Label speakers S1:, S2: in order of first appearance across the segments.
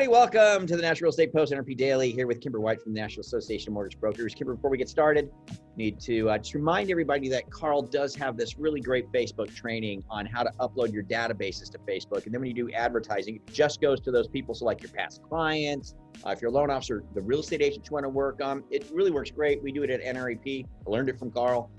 S1: everybody. Welcome to the National Real Estate Post NRP Daily here with Kimber White from the National Association of Mortgage Brokers. Kimber, before we get started, need to just remind everybody that Carl does have this really great Facebook training on how to upload your databases to Facebook. And then when you do advertising, it just goes to those people. So like your past clients, if you're a loan officer, the real estate agent you want to work on, it really works great. We do it at NREP. I learned it from Carl.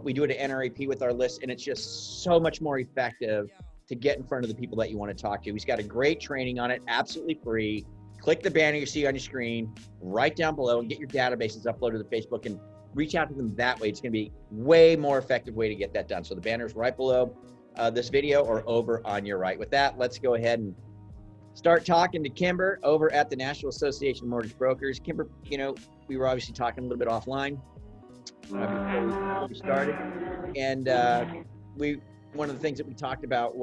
S1: We do it at NREP with our list, and it's just so much more effective to get in front of the people that you want to talk to. He's got a great training on it, absolutely free. Click the banner you see on your screen right down below and get your databases uploaded to Facebook and reach out to them that way. It's going to be way more effective way to get that done. So the banner's right below this video or over on your right. With that, let's go ahead and start talking to Kimber over at the National Association of Mortgage Brokers. Kimber, you know, we were obviously talking a little bit offline before we started, and one of the things that we talked about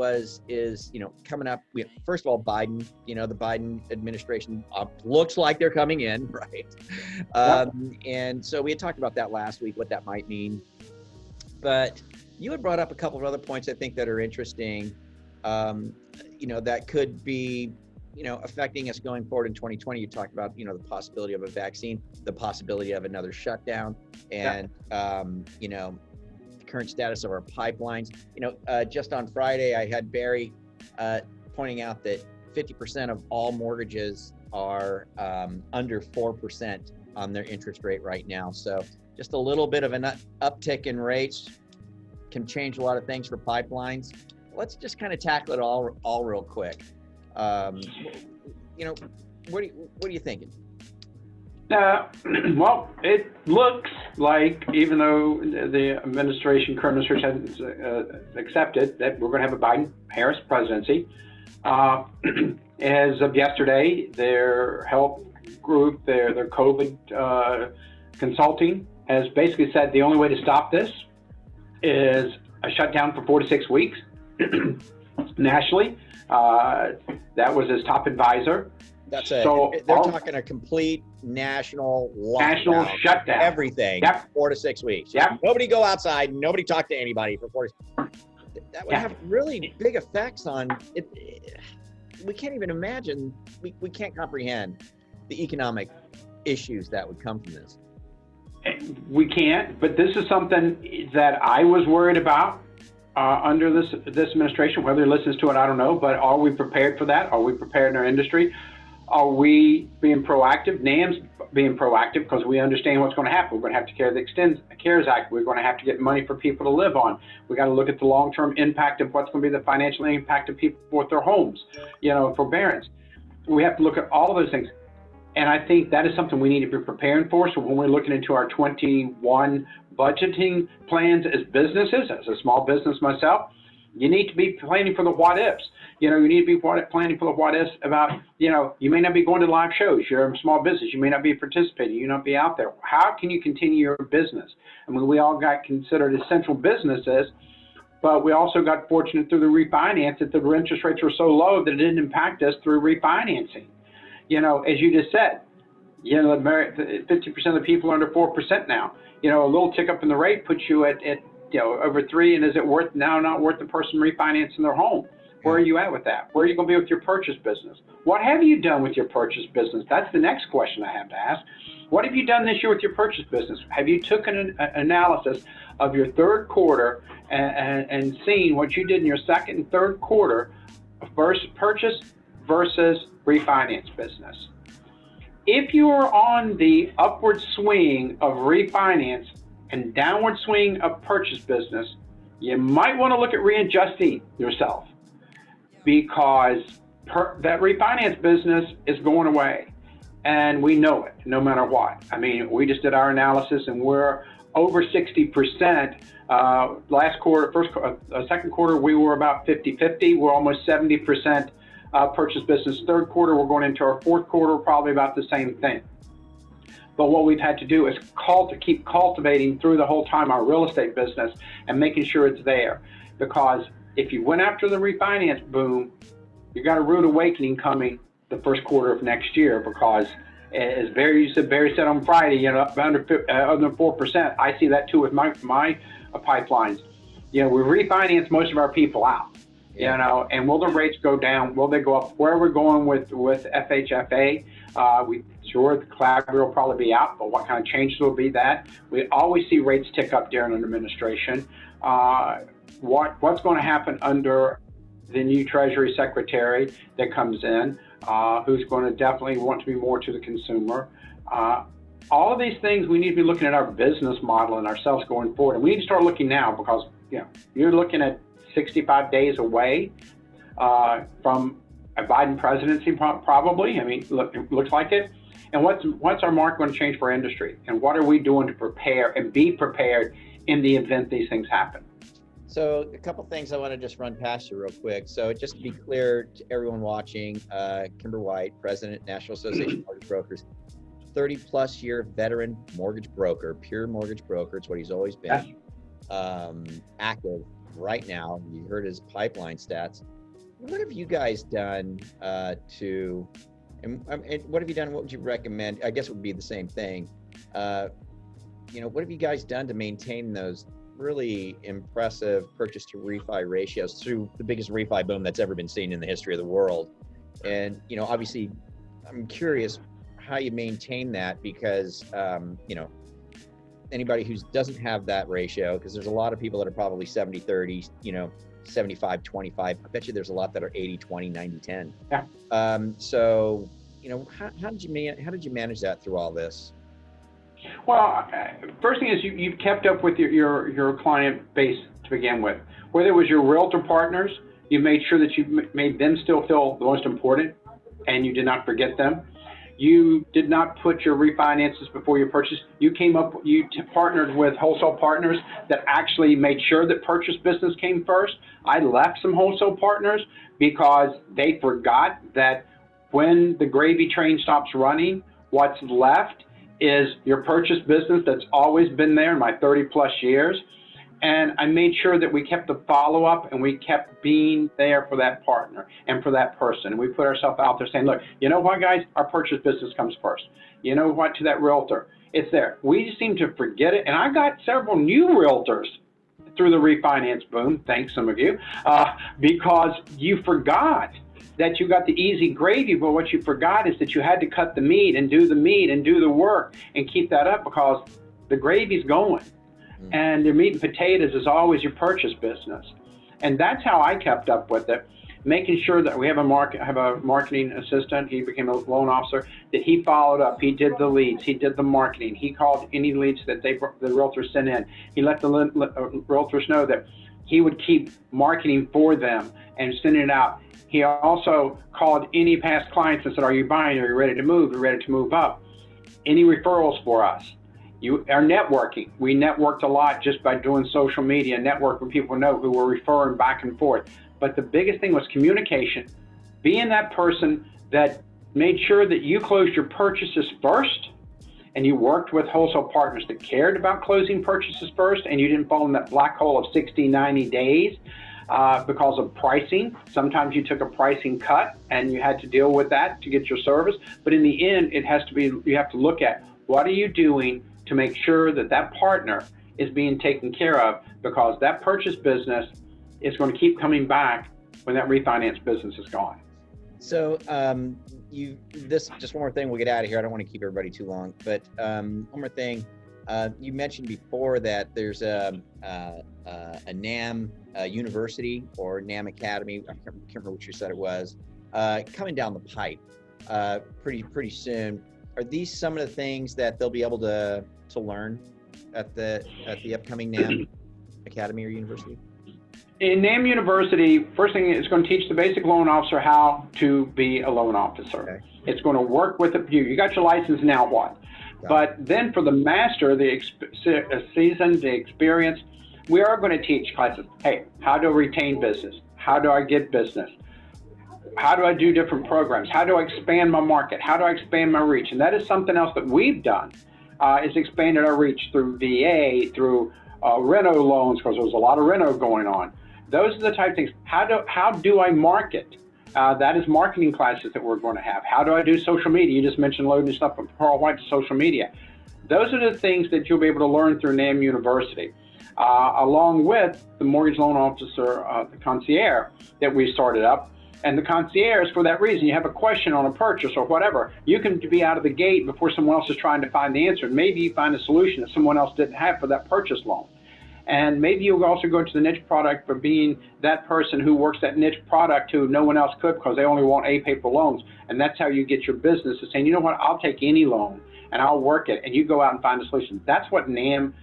S1: is coming up. First of all, Biden. The Biden administration looks like they're coming in, right? Yep. And so we had talked about that last week, what that might mean. But you had brought up a couple of other points I think that are interesting. That could be affecting us going forward in 2020. You talked about the possibility of a vaccine, the possibility of another shutdown, and current status of our pipelines. Just on Friday, I had Barry pointing out that 50% of all mortgages are under 4% on their interest rate right now. So just a little bit of an uptick in rates can change a lot of things for pipelines. Let's just kind of tackle it all real quick. What are you thinking?
S2: Well, it looks like, even though the current administration hasn't accepted that we're going to have a Biden-Harris presidency, as of yesterday, their health group, their COVID consulting, has basically said the only way to stop this is a shutdown for 4 to 6 weeks nationally. That was his top advisor.
S1: That's it. So they're talking a complete national lockdown.
S2: National shutdown.
S1: Everything. Yep. 4 to 6 weeks.
S2: Yep.
S1: Nobody go outside. Nobody talk to anybody for 4 to 6 weeks. That would have really big effects on it. We can't even imagine. We can't comprehend the economic issues that would come from this.
S2: We can't. But this is something that I was worried about under this administration. Whether he listens to it, I don't know. But are we prepared for that? Are we prepared in our industry? Are we being proactive? NAMB's being proactive because we understand what's going to happen. We're going to have to carry the CARES Act. We're going to have to get money for people to live on. We got to look at the long-term impact of what's going to be the financial impact of people with their homes, forbearance. We have to look at all of those things. And I think that is something we need to be preparing for. So when we're looking into our 21 budgeting plans as businesses, as a small business myself, you need to be planning for the what ifs. You need to be planning for the what ifs about, you may not be going to live shows. You're a small business. You may not be participating. You may not be out there. How can you continue your business? I mean, we all got considered essential businesses, but we also got fortunate through the refinance that the interest rates were so low that it didn't impact us through refinancing. As you just said, 50% of the people are under 4% now. A little tick up in the rate puts you at over 3, and is it not worth the person refinancing their home? Where are you at with that? Where are you going to be with your purchase business? What have you done with your purchase business? That's the next question I have to ask. What have you done this year with your purchase business? Have you taken an analysis of your third quarter and seen what you did in your second and third quarter versus purchase versus refinance business? If you are on the upward swing of refinance and downward swing of purchase business, you might want to look at readjusting yourself, because that refinance business is going away, and we know it no matter what. I mean, we just did our analysis, and we're over 60%. Last quarter, second quarter, we were about 50-50. We're almost 70% purchase business. Third quarter, we're going into our fourth quarter, probably about the same thing. But what we've had to do is keep cultivating through the whole time our real estate business and making sure it's there. Because if you went after the refinance boom, you got a rude awakening coming the first quarter of next year. Because as Barry said on Friday, under 4%. I see that too with my pipelines. We refinance most of our people out. You know, and will the rates go down? Will they go up? Where are we going with FHFA? Sure, the collateral will probably be out, but what kind of changes will be that? We always see rates tick up during an administration. What's going to happen under the new Treasury Secretary that comes in, who's going to definitely want to be more to the consumer? All of these things, we need to be looking at our business model and ourselves going forward. And we need to start looking now because, you know, you're looking at 65 days away from a Biden presidency, probably. I mean, look, it looks like it. And what's our market going to change for our industry? And what are we doing to prepare and be prepared in the event these things happen?
S1: So a couple things I want to just run past you real quick. So just to be clear to everyone watching, Kimber White, President, National Association of Mortgage Brokers, 30-plus year veteran mortgage broker, pure mortgage broker. It's what he's always been. Active right now. You heard his pipeline stats. What have you guys done and what have you done? What would you recommend? I guess it would be the same thing. You know, what have you guys done to maintain those really impressive purchase to refi ratios through the biggest refi boom that's ever been seen in the history of the world? And, you know, obviously I'm curious how you maintain that because, you know, anybody who doesn't have that ratio, because there's a lot of people that are probably 70-30, you know, 75-25. I bet you there's a lot that are 80-20, 90-10.
S2: Yeah.
S1: So, you know, how did you manage that through all this?
S2: Well, first thing is you've kept up with your client base to begin with. Whether it was your realtor partners, you made sure that you made them still feel the most important, and you did not forget them. You did not put your refinances before your purchase. You partnered with wholesale partners that actually made sure that purchase business came first. I left some wholesale partners because they forgot that when the gravy train stops running, what's left is your purchase business that's always been there in my 30-plus years. And I made sure that we kept the follow-up and we kept being there for that partner and for that person. And we put ourselves out there saying, look, you know what, guys, our purchase business comes first. You know what, to that realtor, it's there. We just seem to forget it. And I got several new realtors through the refinance boom, thanks some of you, because you forgot that you got the easy gravy, but what you forgot is that you had to cut the meat and do the work and keep that up because the gravy's going. And your meat and potatoes is always your purchase business. And that's how I kept up with it, making sure that we have a marketing assistant. He became a loan officer, that he followed up. He did the leads. He did the marketing. He called any leads that the realtors sent in. He let the realtors know that he would keep marketing for them and sending it out. He also called any past clients and said, are you buying? Are you ready to move? Are you ready to move up? Any referrals for us? Our networking. We networked a lot just by doing social media, network with people know who were referring back and forth. But the biggest thing was communication. Being that person that made sure that you closed your purchases first, and you worked with wholesale partners that cared about closing purchases first, and you didn't fall in that black hole of 60, 90 days because of pricing. Sometimes you took a pricing cut and you had to deal with that to get your service. But in the end, it has to be, you have to look at what are you doing to make sure that that partner is being taken care of, because that purchase business is going to keep coming back when that refinance business is gone.
S1: So just one more thing, we'll get out of here. I don't want to keep everybody too long, but one more thing. You mentioned before that there's a NAMB University or NAMB Academy, I can't remember what you said it was, coming down the pipe pretty soon. Are these some of the things that they'll be able to learn at the upcoming NAMB Academy or University?
S2: In NAMB University, first thing, it's going to teach the basic loan officer how to be a loan officer. Okay. It's going to work with you. You got your license, now what? But then for the master, the seasoned, the experience, we are going to teach classes. Hey, how to retain business? How do I get business? How do I do different programs? How do I expand my market? How do I expand my reach? And that is something else that we've done, is expanded our reach through VA, through reno loans, because there's a lot of reno going on. Those are the type of things. How do I market? That is marketing classes that we're going to have. How do I do social media? You just mentioned loading stuff from Carl White's social media. Those are the things that you'll be able to learn through NAMB University. along with the mortgage loan officer, the concierge that we started up. And the concierge, for that reason, you have a question on a purchase or whatever, you can be out of the gate before someone else is trying to find the answer. Maybe you find a solution that someone else didn't have for that purchase loan. And maybe you'll also go to the niche product for being that person who works that niche product who no one else could because they only want A paper loans. And that's how you get your business to saying, you know what, I'll take any loan and I'll work it. And you go out and find a solution. That's what NAMB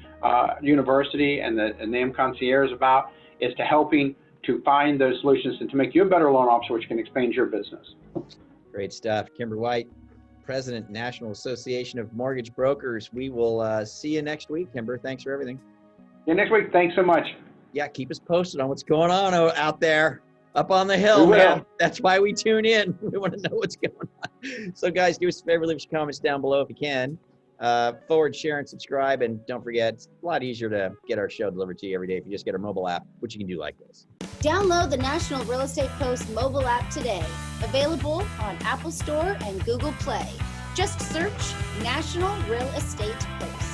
S2: University and the NAMB Concierge is about, is to helping to find those solutions and to make you a better loan officer, which can expand your business.
S1: Great stuff. Kimber White, President, National Association of Mortgage Brokers. We will see you next week, Kimber. Thanks for everything.
S2: Yeah, next week. Thanks so much.
S1: Yeah, keep us posted on what's going on out there, up on the hill, man. That's why we tune in. We want to know what's going on. So, guys, do us a favor, leave us comments down below if you can. Forward, share, and subscribe. And don't forget, it's a lot easier to get our show delivered to you every day if you just get our mobile app, which you can do like this.
S3: Download the National Real Estate Post mobile app today. Available on Apple Store and Google Play. Just search National Real Estate Post.